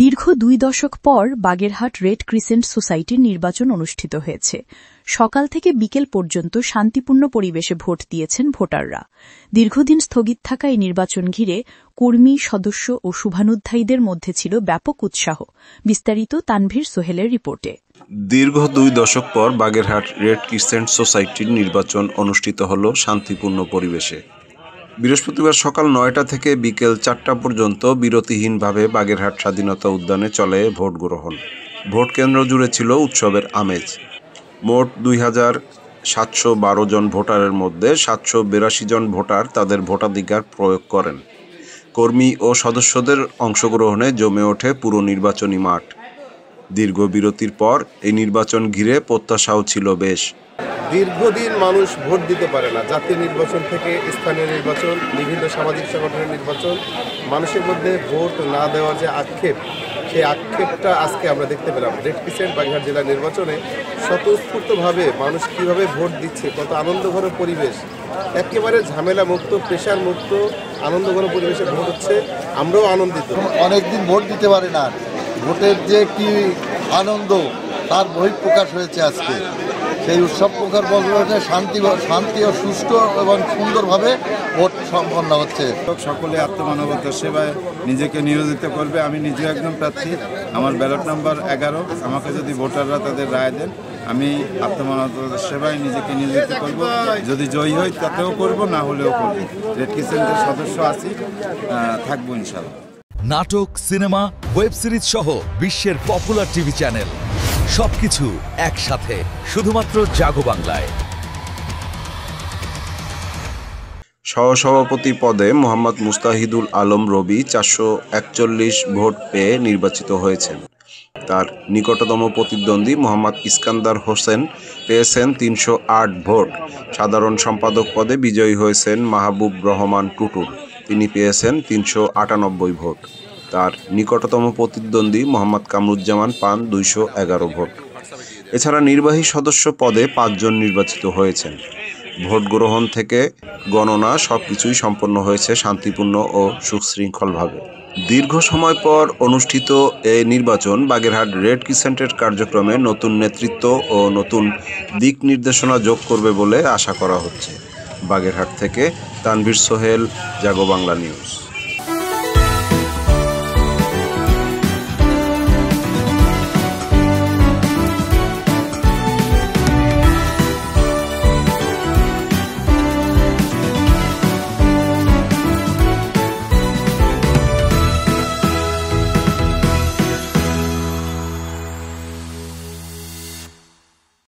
দীর্ঘ 2 দশক পর বাগেরহাট রেড ক্রিসেন্ট সোসাইটির নির্বাচন অনুষ্ঠিত হয়েছে। সকাল থেকে বিকেল পর্যন্ত শান্তিপূর্ণ পরিবেশে ভোট দিয়েছেন ভোটাররা। দীর্ঘদিন স্থগিত থাকা এই নির্বাচন ঘিরে কর্মী, সদস্য ও শুভানুধ্যায়ীদের মধ্যে ছিল ব্যাপক উৎসাহ। বিস্তারিত তানভীর সোহেলের রিপোর্টে। দীর্ঘ 2 দশক পর বাগেরহাট রেড ক্রিসেন্ট সোসাইটির নির্বাচন অনুষ্ঠিত হল শান্তিপূর্ণ পরিবেশে। বৃহস্পতিবার সকাল 9টা থেকে বিকেল 4টা পর্যন্ত বিরতিহীনভাবে বাগেরহাট স্বাধীনতা উদ্যানে চলে ভোট গ্রহণ। ভোট কেন্দ্র জুড়ে ছিল উৎসবের আমেজ। মোট 2712 জন ভোটারের মধ্যে 782 জন ভোটার তাদের ভোটাধিকার প্রয়োগ করেন। কর্মী ও সদস্যদের অংশগ্রহণে জমে ওঠে পুরো নির্বাচনী মাঠ। দীর্ঘ বিরতির পর এই নির্বাচন ঘিরে প্রত্যাশাও ছিল বেশ। দীর্ঘদিন মানুষ ভোট দিতে পারে না। জাতীয় নির্বাচন থেকে স্থানীয় নির্বাচন, বিভিন্ন সামাজিক সংগঠনের নির্বাচন, মানুষের মধ্যে ভোট না দেওয়ার যে আক্ষেপ, সেই আক্ষেপটা আজকে আমরা দেখতে পেলাম। রেড ক্রিসেন্ট বাগেরহাট জেলা নির্বাচনে স্বতঃস্ফূর্তভাবে মানুষ কিভাবে ভোট দিচ্ছে, কত আনন্দঘন পরিবেশ, একেবারে ঝামেলা মুক্ত, প্রেশার মুক্ত, আনন্দঘন পরিবেশে ভোট হচ্ছে। আমরাও আনন্দিত। অনেকদিন ভোট দিতে পারে না, ভোটের যে কি আনন্দ তার বহিঃপ্রকাশ হয়েছে আজকে। সেই উৎসব প্রকার বলতে শান্তি ও সুষ্ঠু এবং সুন্দরভাবে ভোট সম্পন্ন হচ্ছে। সকলে আত্মমানবতার সেবায় নিজেকে নিয়োজিত করবে। আমি নিজে একজন প্রার্থী, আমার ব্যালট নাম্বার 11। আমাকে যদি ভোটাররা তাদের রায় দেন, আমি আত্মমানবতার সেবায় নিজেকে নিয়োজিত করব। যদি জয়ী হই তাতেও করব, না হলেও করব। রেড ক্রিসেন্টের সদস্য আছি, থাকবো ইনশাআল্লাহ। নাটক, সিনেমা, ওয়েব সিরিজ সহ বিশ্বের পপুলার টিভি চ্যানেল সবকিছু একসাথে শুধুমাত্র জাগো বাংলায়। সহসভাপতি পদে মোহাম্মদ মুস্তাহিদুল আলম রবি 441 ভোট পেয়ে নির্বাচিত হয়েছেন। তার নিকটতম প্রতিদ্বন্দ্বী মোহাম্মদ ইস্কান্দার হোসেন পেয়েছেন 308 ভোট। সাধারণ সম্পাদক পদে বিজয়ী হয়েছেন মাহবুব রহমান টুটুল, তিনি পেয়েছেন 398 ভোট। তার নিকটতম প্রতিদ্বন্দ্বী মোহাম্মদ কামরুজ্জামান পান 211 ভোট। এছাড়া নির্বাহী সদস্য পদে 5 জন নির্বাচিত হয়েছেন। ভোট গ্রহণ থেকে গণনা সবকিছুই সম্পন্ন হয়েছে শান্তিপূর্ণ ও সুশৃঙ্খলভাবে। দীর্ঘ সময় পর অনুষ্ঠিত এই নির্বাচন বাগেরহাট রেড ক্রিসেন্টের কার্যক্রমে নতুন নেতৃত্ব ও নতুন দিক নির্দেশনা যোগ করবে বলে আশা করা হচ্ছে। বাগেরহাট থেকে তানভীর সোহেল, জাগো বাংলা নিউজ।